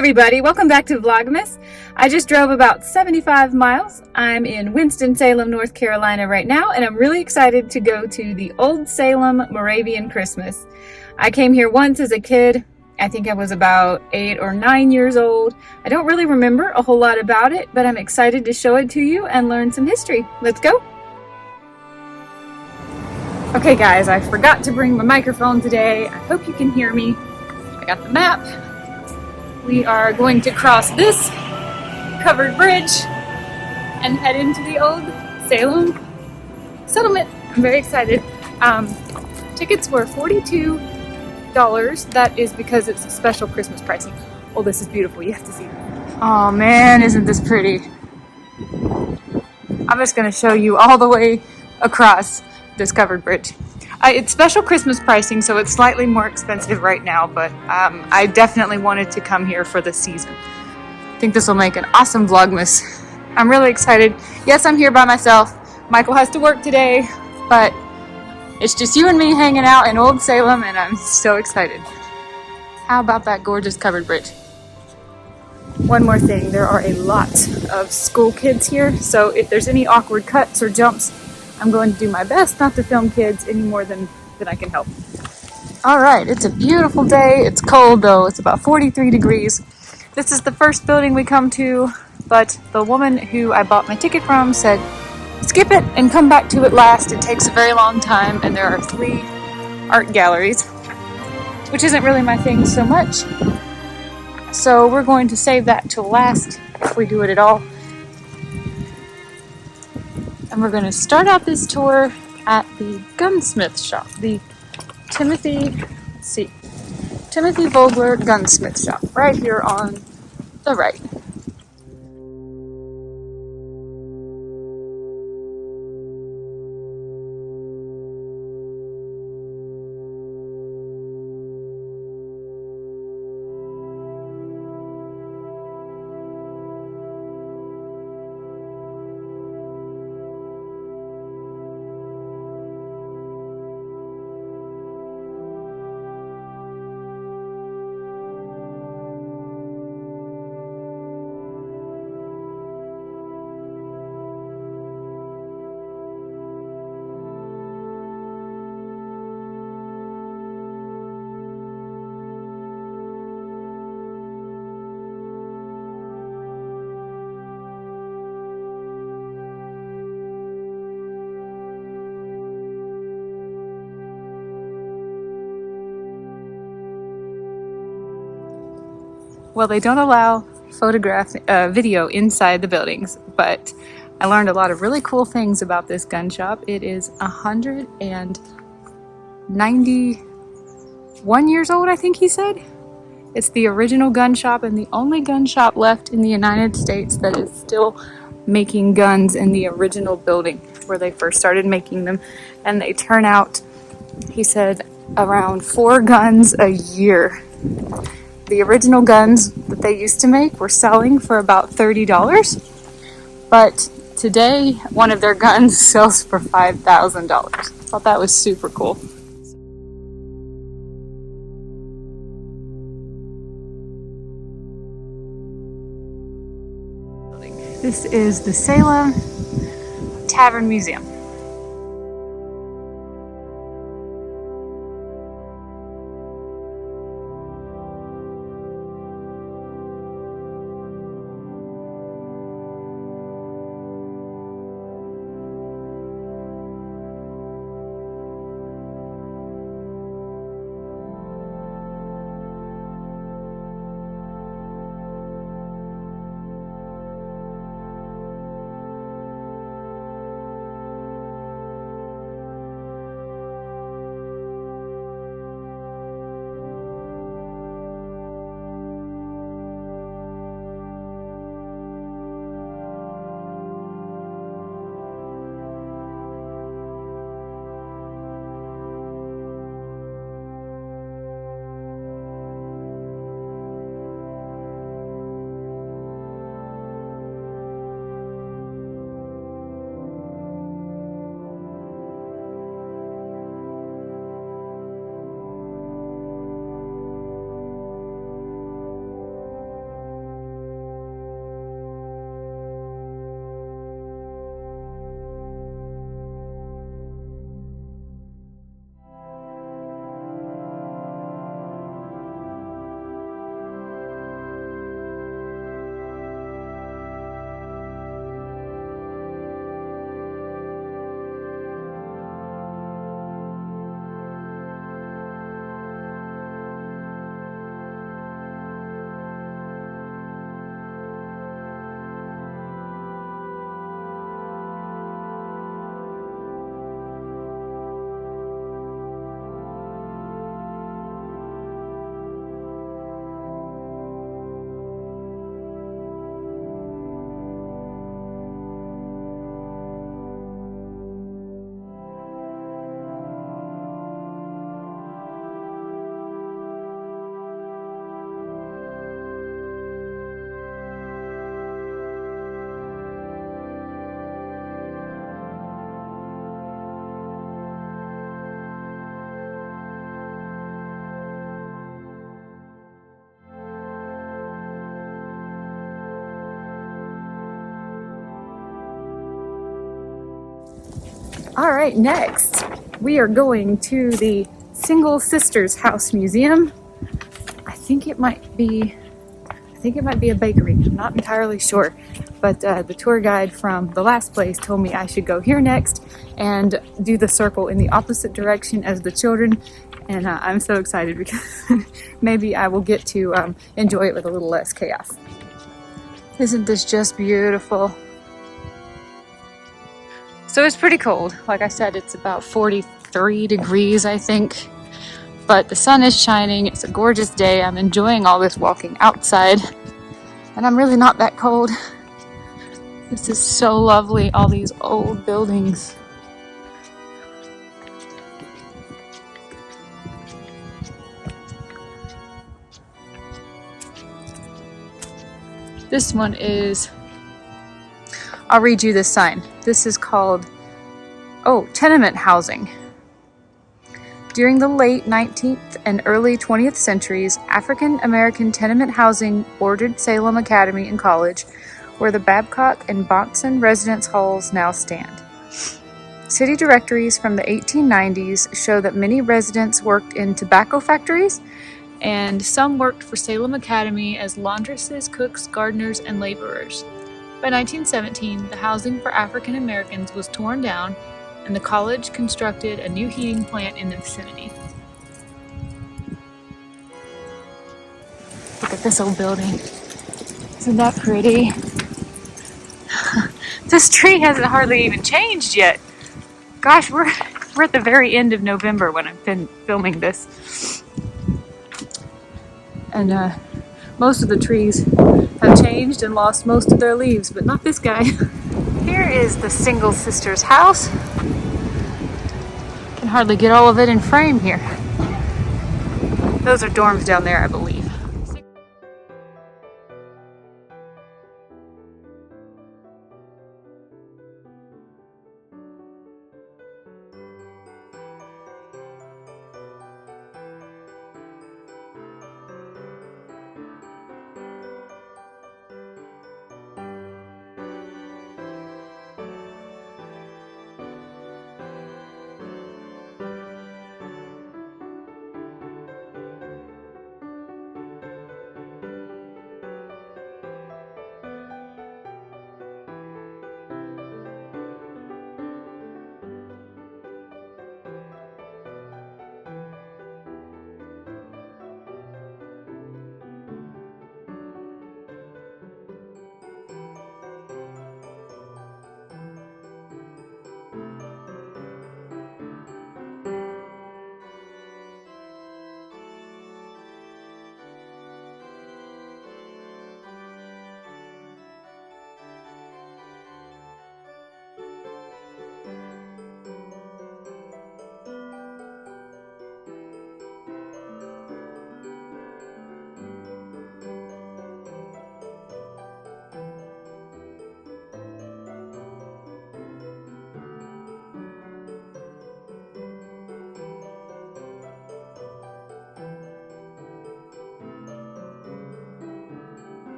everybody, welcome back to Vlogmas. I just drove about 75 miles. I'm in Winston-Salem, North Carolina right now, and I'm really excited to go to the Old Salem Moravian Christmas. I came here once as a kid. I think I was about 8 or 9 years old. I don't really remember a whole lot about it, but I'm excited to show it to you and learn some history. Let's go! Okay guys, I forgot to bring my microphone today. I hope you can hear me. I got the map. We are going to cross this covered bridge and head into the Old Salem settlement. I'm very excited. Tickets were $42. That is because it's a special Christmas pricing. Oh, this is beautiful. You have to see it. Oh man, isn't this pretty? I'm just going to show you all the way across this covered bridge. It's special Christmas pricing, so it's slightly more expensive right now, but I definitely wanted to come here for the season. I think this will make an awesome Vlogmas. I'm really excited. Yes, I'm here by myself. Michael has to work today, but it's just you and me hanging out in Old Salem, and I'm so excited. How about that gorgeous covered bridge? One more thing, there are a lot of school kids here, so if there's any awkward cuts or jumps, I'm going to do my best not to film kids any more than I can help. Alright, it's a beautiful day. It's cold though. It's about 43 degrees. This is the first building we come to, but the woman who I bought my ticket from said, skip it and come back to it last. It takes a very long time, and there are 3 art galleries, which isn't really my thing so much. So we're going to save that till last if we do it at all. And we're going to start out this tour at the gunsmith shop, the Timothy Vogler gunsmith shop, right here on the right. Well, they don't allow video inside the buildings, but I learned a lot of really cool things about this gun shop. It is 191 years old, I think he said. It's the original gun shop and the only gun shop left in the United States that is still making guns in the original building where they first started making them. And they turn out, he said, around 4 guns a year. The original guns that they used to make were selling for about $30, but today one of their guns sells for $5,000. I thought that was super cool. This is the Salem Tavern Museum. All right, next we are going to the Single Sisters House Museum. I think it might be a bakery. I'm not entirely sure, but the tour guide from the last place told me I should go here next and do the circle in the opposite direction as the children. And I'm so excited because maybe I will get to enjoy it with a little less chaos. Isn't this just beautiful? So it's pretty cold. Like I said, it's about 43 degrees, I think. But the sun is shining. It's a gorgeous day. I'm enjoying all this walking outside. And I'm really not that cold. This is so lovely, all these old buildings. This one is, I'll read you this sign. This is called, tenement housing. During the late 19th and early 20th centuries, African American tenement housing bordered Salem Academy and College, where the Babcock and Bonson residence halls now stand. City directories from the 1890s show that many residents worked in tobacco factories, and some worked for Salem Academy as laundresses, cooks, gardeners, and laborers. By 1917, the housing for African Americans was torn down, and the college constructed a new heating plant in the vicinity. Look at this old building. Isn't that pretty? This tree hasn't hardly even changed yet. Gosh, we're at the very end of November when I've been filming this. And most of the trees have changed and lost most of their leaves, but not this guy. Here is the Single Sisters house. Can hardly get all of it in frame here. Those are dorms down there, I believe.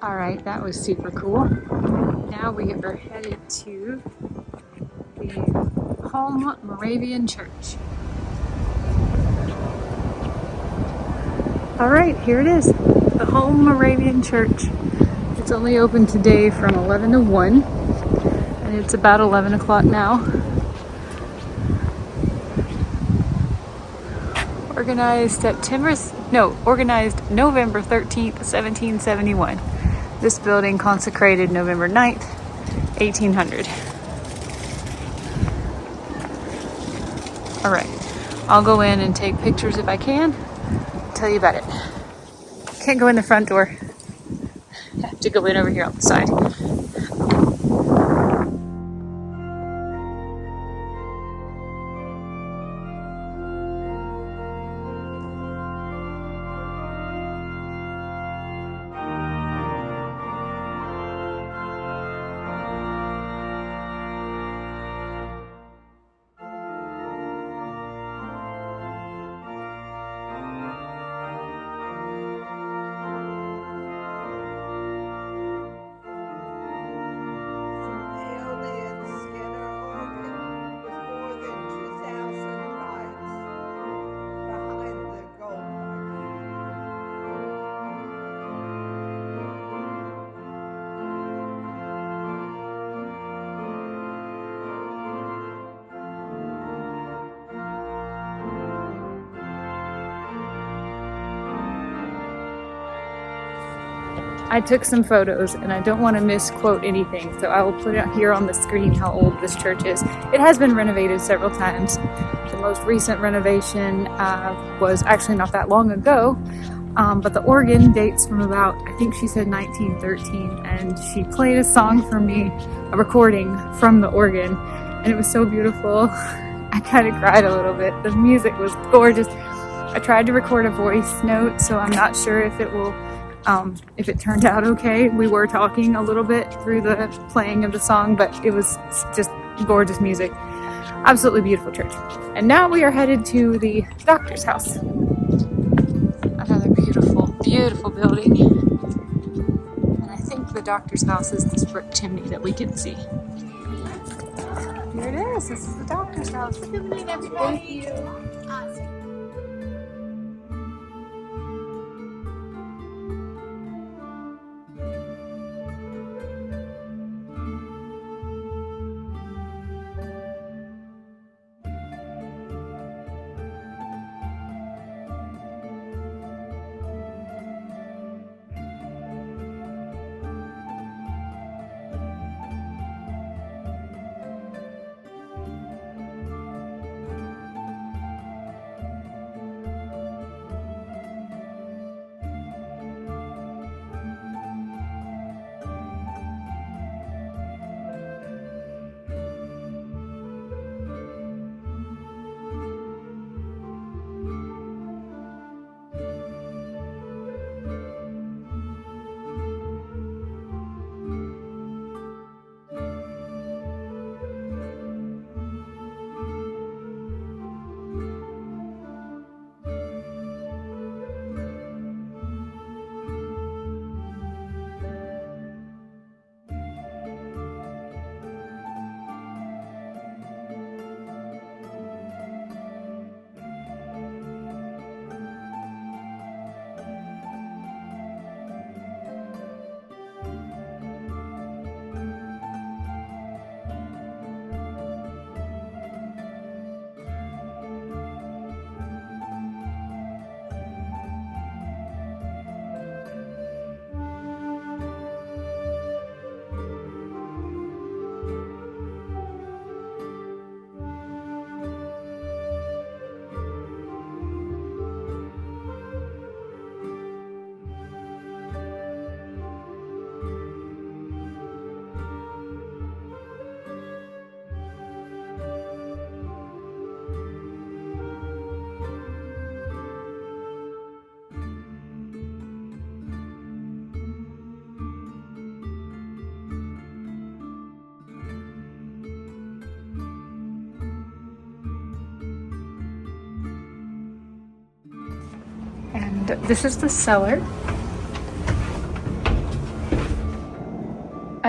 All right, that was super cool. Now we are headed to the Home Moravian Church. All right, here it is, the Home Moravian Church. It's only open today from 11 to 1, and it's about 11 o'clock now. Organized November 13th, 1771. This building consecrated November 9th, 1800. All right, I'll go in and take pictures if I can. Tell you about it. Can't go in the front door. I have to go in over here on the side. I took some photos and I don't want to misquote anything, so I will put it here on the screen how old this church is. It has been renovated several times. The most recent renovation was actually not that long ago, but the organ dates from about, I think she said 1913, and she played a song for me, a recording from the organ, and it was so beautiful. I kind of cried a little bit. The music was gorgeous. I tried to record a voice note, so I'm not sure if it will if it turned out okay. We were talking a little bit through the playing of the song, but it was just gorgeous music. Absolutely beautiful church. And now we are headed to the doctor's house. Another beautiful, beautiful building. And I think the doctor's house is this brick chimney that we can see. Here it is. This is the doctor's house. Good evening, everybody. Thank you. And this is the cellar.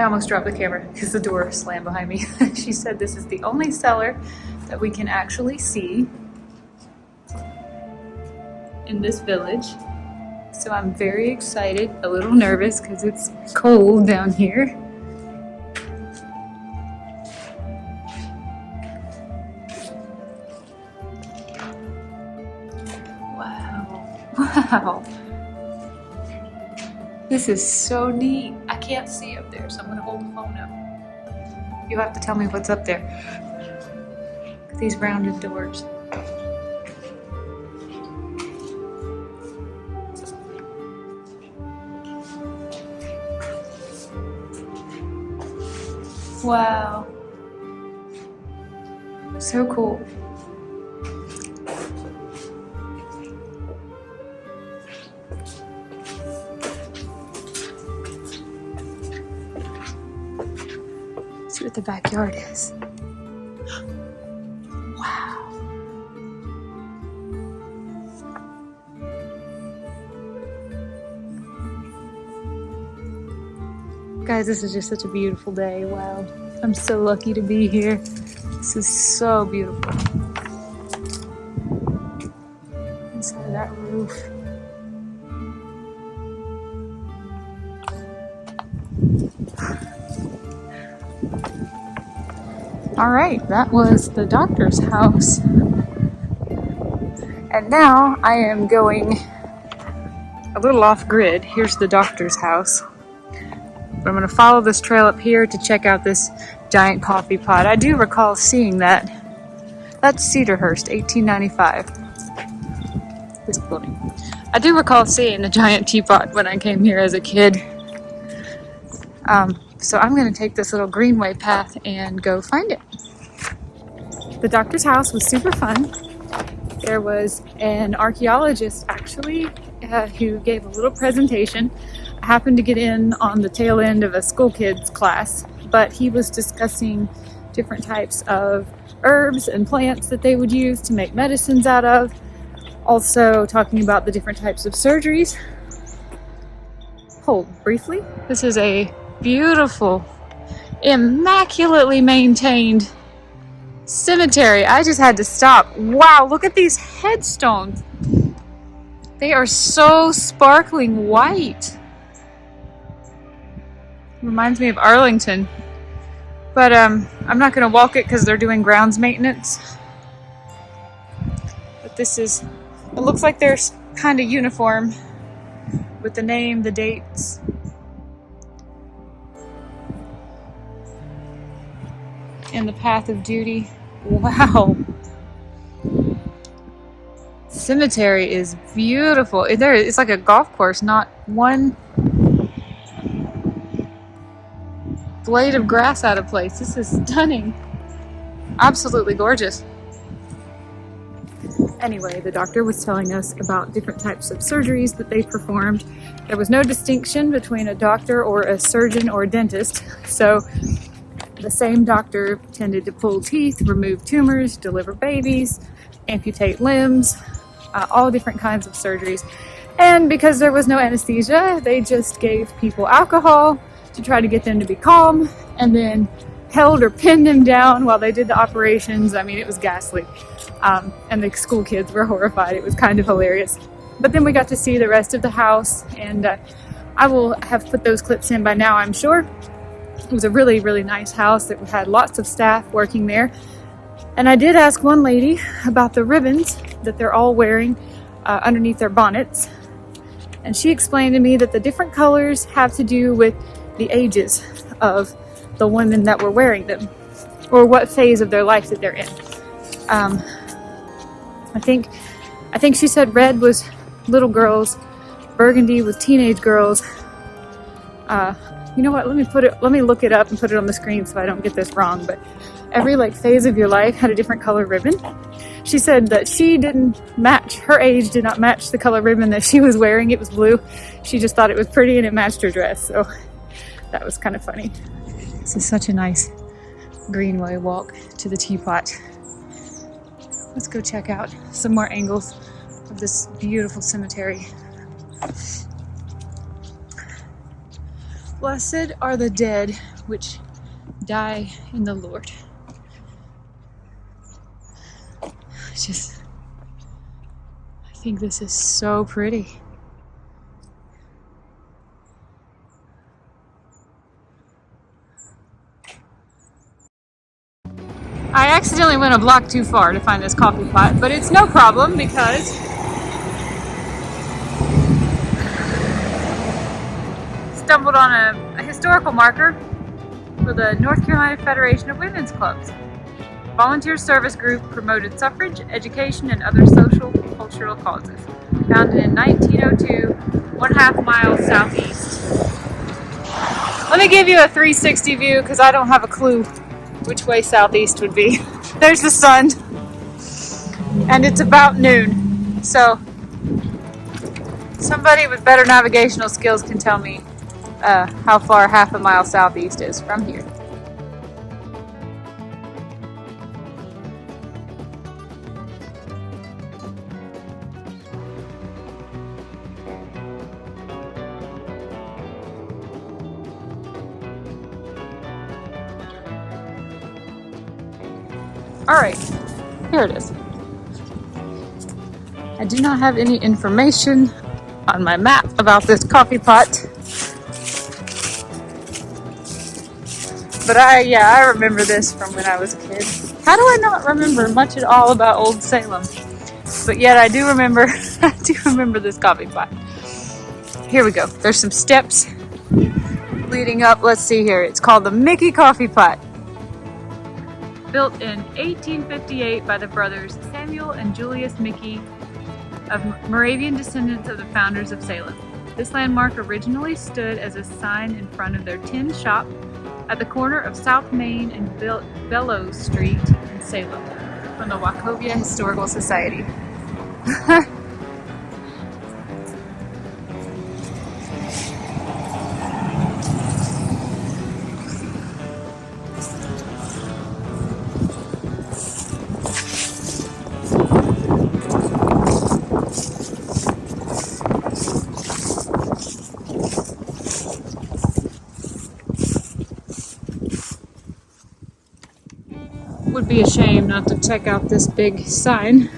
I almost dropped the camera because the door slammed behind me. She said this is the only cellar that we can actually see in this village. So I'm very excited, a little nervous because it's cold down here. Wow. This is so neat. I can't see up there, so I'm gonna hold the phone up. You have to tell me what's up there. Look at these rounded doors. Wow. So cool. See what the backyard is. Wow. Guys, this is just such a beautiful day. Wow. I'm so lucky to be here. This is so beautiful. Inside of that roof. All right, that was the doctor's house. And now I am going a little off grid. Here's the doctor's house. But I'm going to follow this trail up here to check out this giant coffee pot. I do recall seeing that. That's Cedarhurst, 1895. This building. I do recall seeing the giant teapot when I came here as a kid. So I'm going to take this little greenway path and go find it. The doctor's house was super fun. There was an archaeologist actually who gave a little presentation. I happened to get in on the tail end of a school kids class, but he was discussing different types of herbs and plants that they would use to make medicines out of. Also talking about the different types of surgeries. Hold briefly. This is a beautiful, immaculately maintained cemetery. I just had to stop. Wow, look at these headstones. They are so sparkling white. Reminds me of Arlington. But I'm not going to walk it because they're doing grounds maintenance. But this is, it looks like they're kind of uniform with the name, the dates. And the path of duty. Wow. Cemetery is beautiful. It's like a golf course, not one blade of grass out of place. This is stunning. Absolutely gorgeous. Anyway, the doctor was telling us about different types of surgeries that they performed. There was no distinction between a doctor or a surgeon or a dentist. So the same doctor tended to pull teeth, remove tumors, deliver babies, amputate limbs, all different kinds of surgeries. And because there was no anesthesia, they just gave people alcohol to try to get them to be calm, and then held or pinned them down while they did the operations. I mean, it was ghastly. And the school kids were horrified. It was kind of hilarious. But then we got to see the rest of the house, and I will have put those clips in by now, I'm sure. It was a really, really nice house that had lots of staff working there. And I did ask one lady about the ribbons that they're all wearing underneath their bonnets. And she explained to me that the different colors have to do with the ages of the women that were wearing them, or what phase of their life that they're in. I think she said red was little girls, burgundy was teenage girls. You know what? Let me look it up and put it on the screen so I don't get this wrong. But every phase of your life had a different color ribbon. She said that her age did not match the color ribbon that she was wearing. It was blue. She just thought it was pretty and it matched her dress. So that was kind of funny. This is such a nice greenway walk to the teapot. Let's go check out some more angles of this beautiful cemetery. Blessed are the dead which die in the Lord. I think this is so pretty. I accidentally went a block too far to find this coffee pot, but it's no problem because stumbled on a historical marker for the North Carolina Federation of Women's Clubs. Volunteer service group promoted suffrage, education, and other social cultural causes. Founded in 1902, 1/2 mile southeast. Let me give you a 360 view because I don't have a clue which way southeast would be. There's the sun, and it's about noon. So somebody with better navigational skills can tell me how far 1/2 mile southeast is from here. Alright, here it is. I do not have any information on my map about this coffee pot. But I remember this from when I was a kid. How do I not remember much at all about Old Salem? But yet I do remember, this coffee pot. Here we go. There's some steps leading up. Let's see here. It's called the Mickey Coffee Pot. Built in 1858 by the brothers Samuel and Julius Mickey, of Moravian descendants of the founders of Salem. This landmark originally stood as a sign in front of their tin shop at the corner of South Main and Bellows Street in Salem, from the Wachovia Historical Society. Would be a shame not to check out this big sign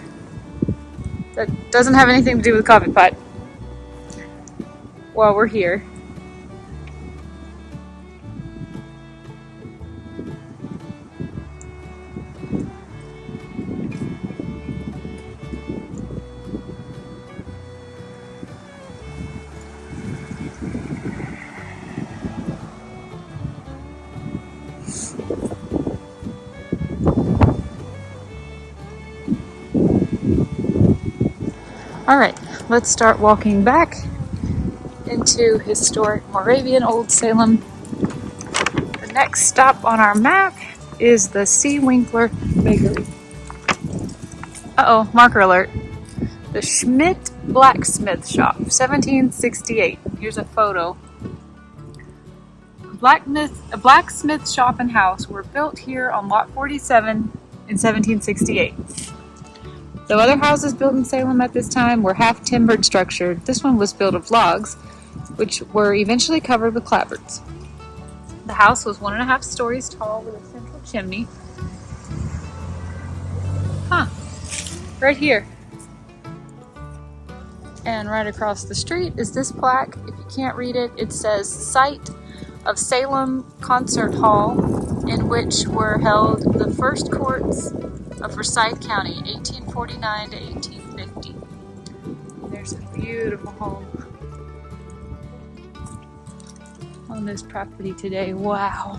that doesn't have anything to do with the coffee pot while we're here. Alright, let's start walking back into historic Moravian Old Salem. The next stop on our map is the C. Winkler Bakery. Uh-oh, marker alert. The Schmidt Blacksmith Shop, 1768. Here's a photo. A blacksmith shop and house were built here on lot 47 in 1768. Though other houses built in Salem at this time were half-timbered structured, this one was built of logs, which were eventually covered with clapboards. The house was 1.5 stories tall with a central chimney. Right here. And right across the street is this plaque. If you can't read it, it says Site of Salem Concert Hall, in which were held the first courts of Forsyth County, 1849 to 1850. There's a beautiful home on this property today. Wow,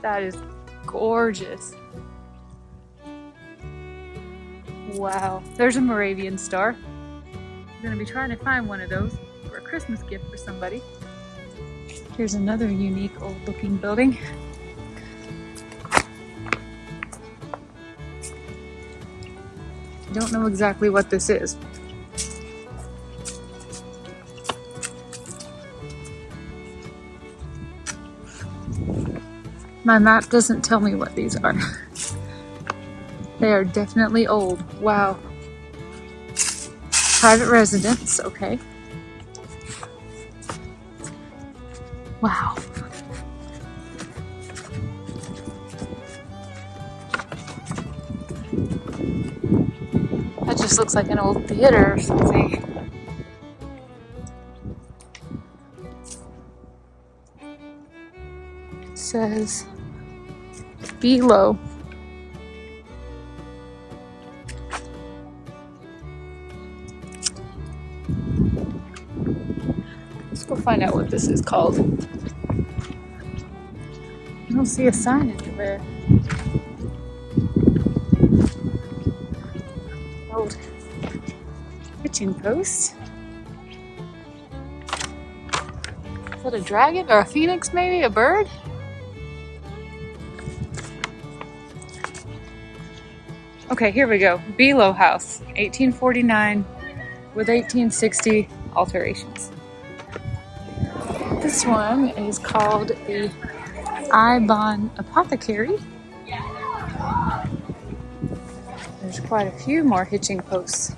that is gorgeous. Wow, there's a Moravian star. I'm gonna be trying to find one of those for a Christmas gift for somebody. Here's another unique old looking building. Don't know exactly what this is. My map doesn't tell me what these are. They are definitely old. Wow. Private residence, okay. Wow. This looks like an old theater or something. It says below. Let's go find out what this is called. I don't see a sign anywhere. Old hitching post. Is that a dragon or a phoenix maybe? A bird? Okay, here we go. Below House, 1849 with 1860 alterations. This one is called the Ibon Apothecary. There's quite a few more hitching posts.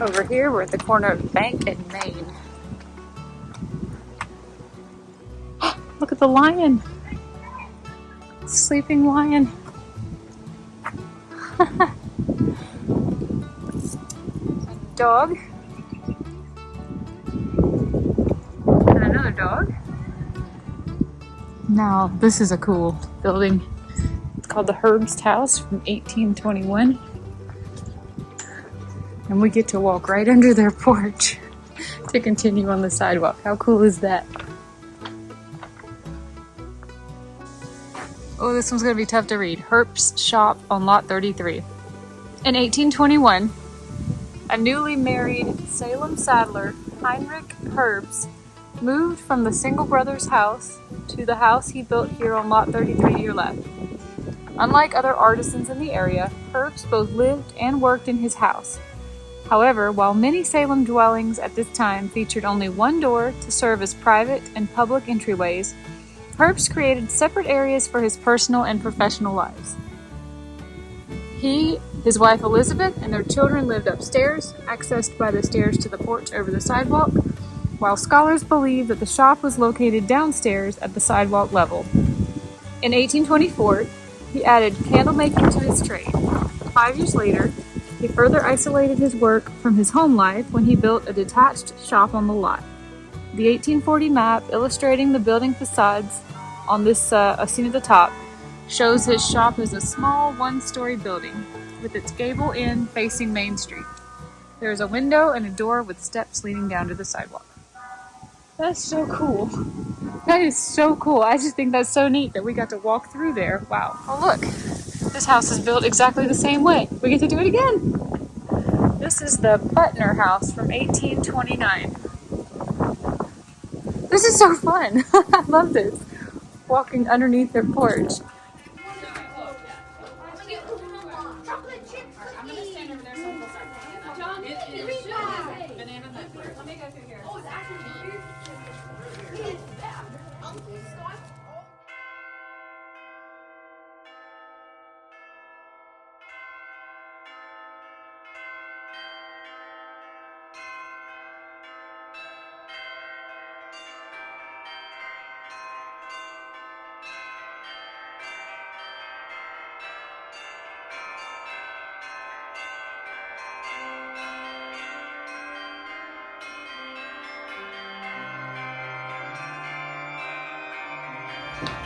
Over here, we're at the corner of Bank and Main. Look at the lion. Sleeping lion. Dog. And another dog. Now, this is a cool building. It's called the Herbst House from 1821. And we get to walk right under their porch to continue on the sidewalk. How cool is that? Oh, this one's gonna be tough to read. Herbst Shop on Lot 33. In 1821, a newly married Salem saddler, Heinrich Herbst, moved from the single brother's house to the house he built here on Lot 33 to your left. Unlike other artisans in the area, Herbst both lived and worked in his house. However, while many Salem dwellings at this time featured only one door to serve as private and public entryways, Herbst created separate areas for his personal and professional lives. He, his wife Elizabeth, and their children lived upstairs, accessed by the stairs to the porch over the sidewalk, while scholars believe that the shop was located downstairs at the sidewalk level. In 1824, he added candle making to his trade. 5 years later, he further isolated his work from his home life when he built a detached shop on the lot. The 1840 map illustrating the building facades on this seen at the top shows his shop as a small one-story building with its gable end facing Main Street. There is a window and a door with steps leading down to the sidewalk. That's so cool. That is so cool. I just think that's so neat that we got to walk through there. Wow. Oh look, this house is built exactly the same way. We get to do it again. This is the Butner House from 1829. This is so fun. I love this. Walking underneath their porch.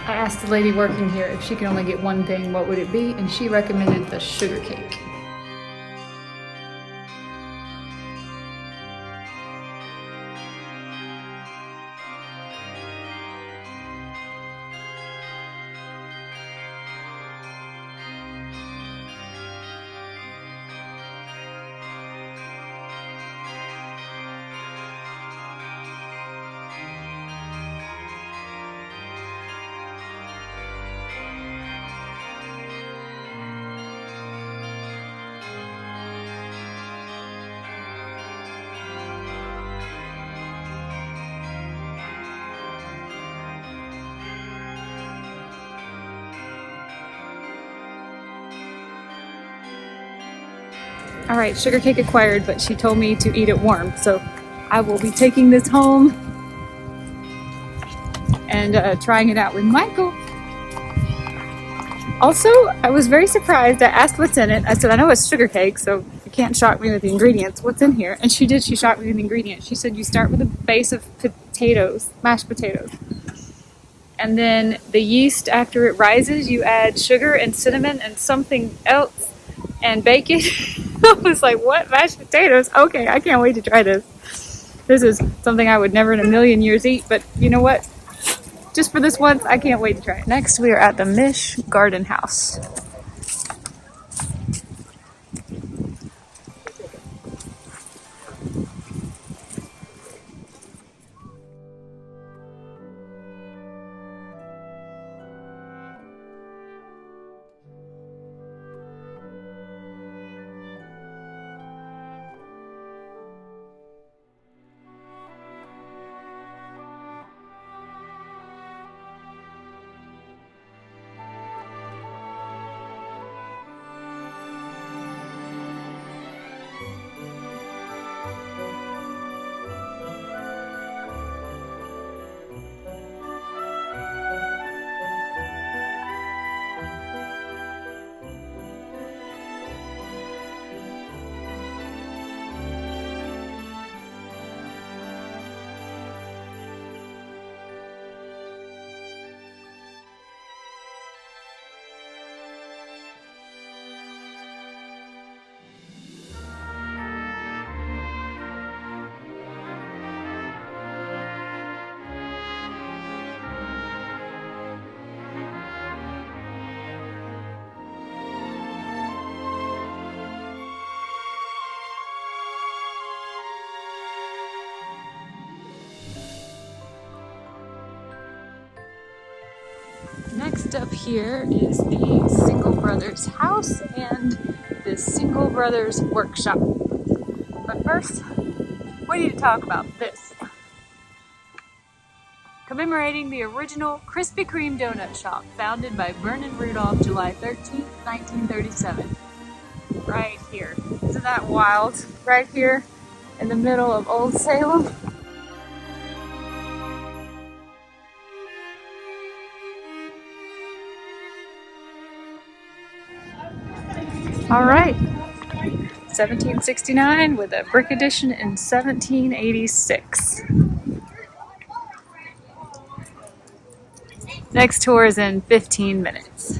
I asked the lady working here if she could only get one thing, what would it be? And she recommended the sugar cake. All right, sugar cake acquired, but she told me to eat it warm. So I will be taking this home and trying it out with Michael. Also, I was very surprised. I asked what's in it. I said, I know it's sugar cake, so You can't shock me with the ingredients. What's in here? And she did. She shocked me with the ingredients. She said you start with a base of potatoes, mashed potatoes. And then the yeast, after it rises, you add sugar and cinnamon and something else and bake it. I was like, what? Mashed potatoes? Okay, I can't wait to try this. This is something I would never in a million years eat, but you know what? Just for this once, I can't wait to try it. Next, we are at the Mish Garden House. Next up here is the Single Brothers house and the Single Brothers workshop. But first, we need to talk about this. Commemorating the original Krispy Kreme donut shop founded by Vernon Rudolph July 13, 1937. Right here. Isn't that wild? Right here in the middle of Old Salem. All right, 1769 with a brick addition in 1786. Next tour is in 15 minutes.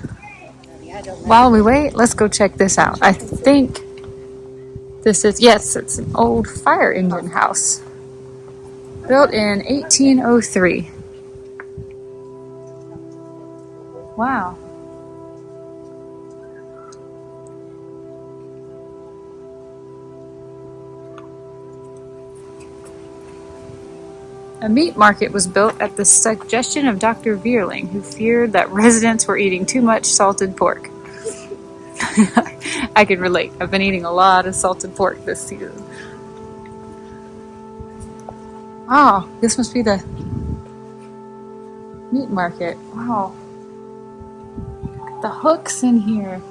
While we wait, let's go check this out. I think this is, yes, it's an old fire engine house. Built in 1803. Wow. A meat market was built at the suggestion of Dr. Vierling, who feared that residents were eating too much salted pork. I can relate. I've been eating a lot of salted pork this season. Oh, this must be the meat market. Wow. The hooks in here.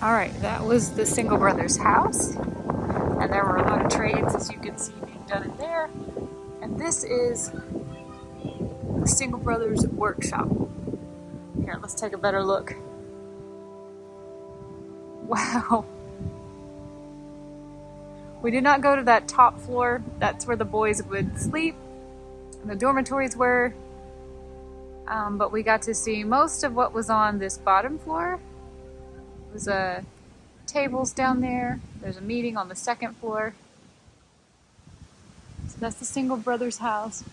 All right, that was the Single Brothers house. And there were a lot of trades, as you can see, being done in there. And this is the Single Brothers workshop. Here, let's take a better look. Wow. We did not go to that top floor. That's where the boys would sleep and the dormitories were. But we got to see most of what was on this bottom floor. There's tables down there. There's a meeting on the second floor. So that's the Single Brothers house.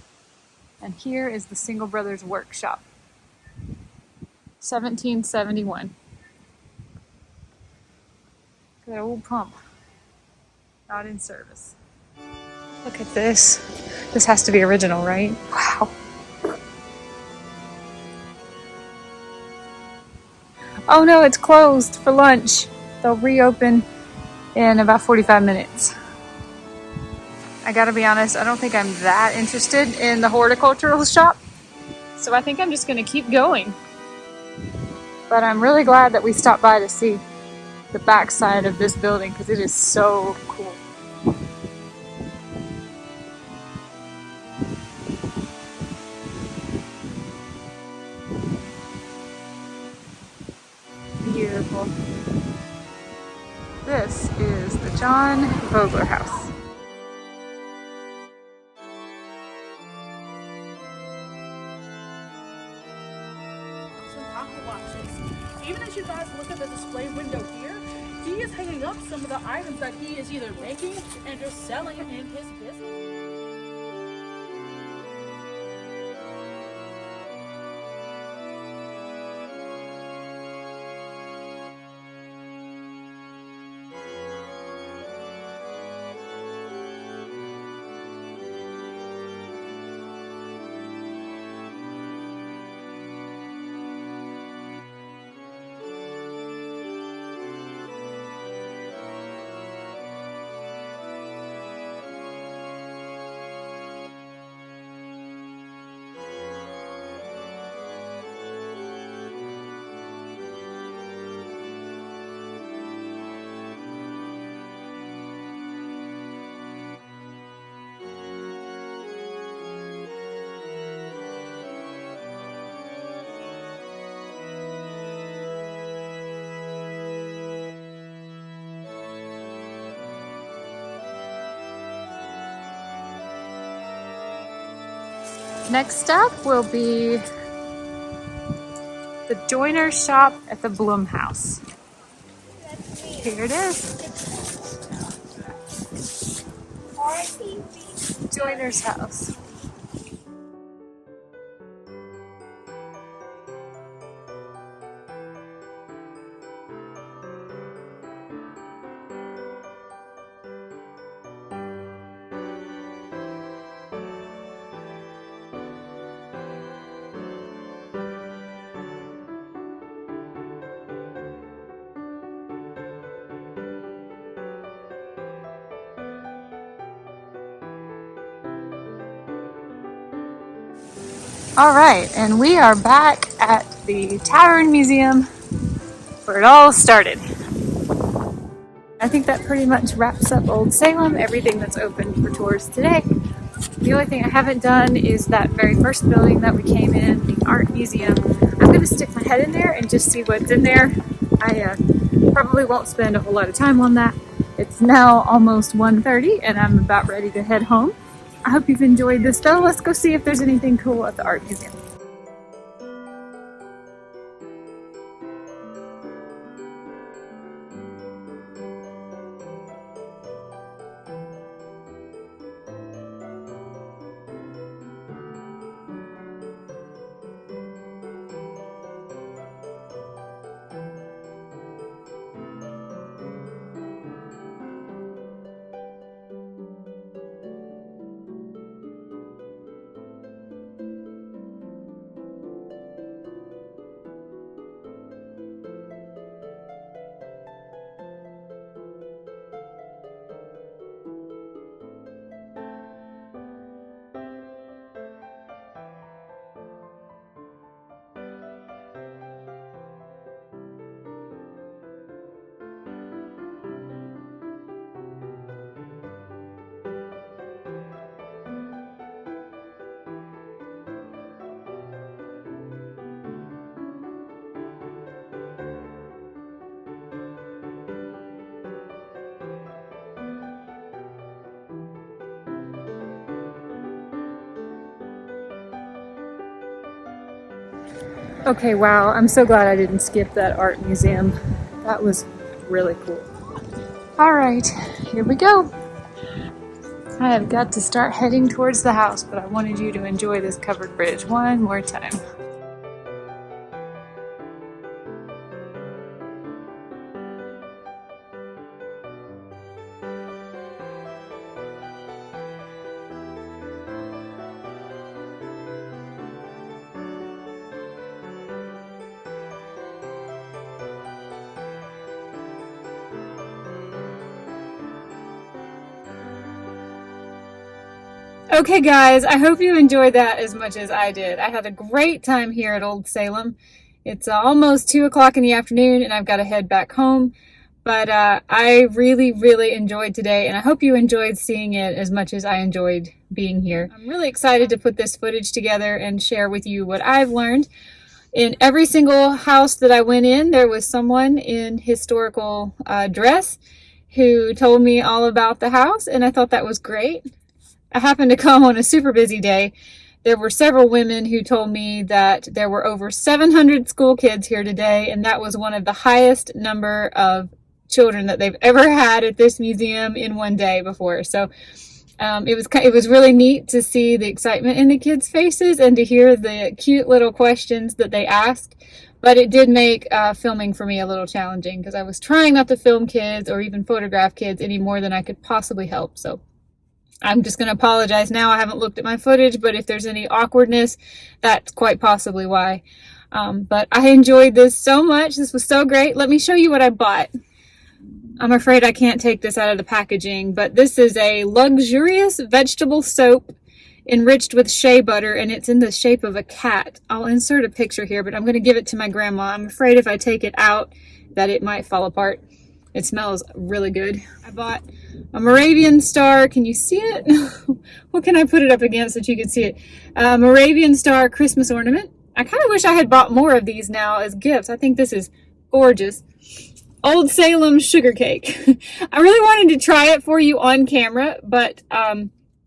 And here is the Single Brothers workshop. 1771. Good old pump. Not in service. Look at this. This has to be original, right? Wow. Oh no, it's closed for lunch. They'll reopen in about 45 minutes. I gotta be honest, I don't think I'm that interested in the horticultural shop. So I think I'm just gonna keep going. But I'm really glad that we stopped by to see the back side of this building because it is so cool. Beautiful. This is the John Vogler house. Even as you guys look at the display window here, he is hanging up some of the items that he is either making and just selling in his business. Next up will be the joiner's shop at the Bloom house. Here it is. Joiner's house. All right, and we are back at the Tavern Museum where it all started. I think that pretty much wraps up Old Salem, everything that's open for tours today. The only thing I haven't done is that very first building that we came in, the art museum. I'm going to stick my head in there and just see what's in there. I probably won't spend a whole lot of time on that. It's now almost 1:30 and I'm about ready to head home. I hope you've enjoyed this though. Let's go see if there's anything cool at the art museum. Okay, wow, I'm so glad I didn't skip that art museum. That was really cool. All right, here we go. I have got to start heading towards the house, but I wanted you to enjoy this covered bridge one more time. Okay guys, I hope you enjoyed that as much as I did. I had a great time here at Old Salem. It's almost 2 o'clock in the afternoon and I've got to head back home. But I really enjoyed today, and I hope you enjoyed seeing it as much as I enjoyed being here. I'm really excited to put this footage together and share with you what I've learned. In every single house that I went in, there was someone in historical dress who told me all about the house, and I thought that was great. I happened to come on a super busy day. There were several women who told me that there were over 700 school kids here today, and that was one of the highest number of children that they've ever had at this museum in one day before. So it was really neat to see the excitement in the kids' faces and to hear the cute little questions that they asked. But it did make filming for me a little challenging because I was trying not to film kids or even photograph kids any more than I could possibly help. So I'm just going to apologize now. I haven't looked at my footage, but if there's any awkwardness, that's quite possibly why. But I enjoyed this so much. This was so great. Let me show you what I bought. I'm afraid I can't take this out of the packaging, but this is a luxurious vegetable soap enriched with shea butter, and it's in the shape of a cat. I'll insert a picture here, but I'm going to give it to my grandma. I'm afraid if I take it out that it might fall apart. It smells really good. I bought a Moravian star. Can you see it? What can I put it up against so that you can see it? Moravian star Christmas ornament. I kind of wish I had bought more of these now as gifts. I think this is gorgeous. Old Salem sugar cake. I really wanted to try it for you on camera, but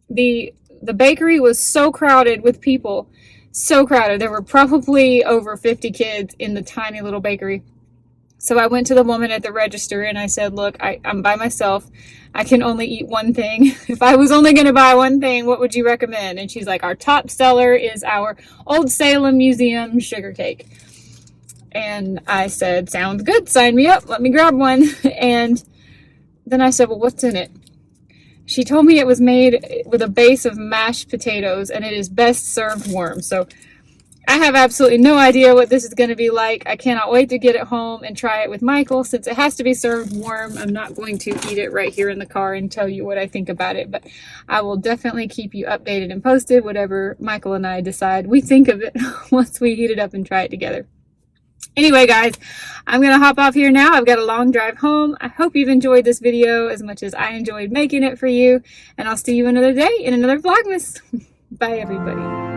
the bakery was so crowded with people. So crowded. There were probably over 50 kids in the tiny little bakery. So I went to the woman at the register and I said, look, I'm by myself. I can only eat one thing. If I was only going to buy one thing, what would you recommend? And she's like, our top seller is our Old Salem Museum sugar cake. And I said, sounds good. Sign me up. Let me grab one. And then I said, well, what's in it? She told me it was made with a base of mashed potatoes and it is best served warm. So I have absolutely no idea what this is going to be like. I cannot wait to get it home and try it with Michael. Since it has to be served warm, I'm not going to eat it right here in the car and tell you what I think about it. But I will definitely keep you updated and posted, whatever Michael and I decide we think of it once we heat it up and try it together. Anyway, guys, I'm going to hop off here now. I've got a long drive home. I hope you've enjoyed this video as much as I enjoyed making it for you. And I'll see you another day in another Vlogmas. Bye, everybody.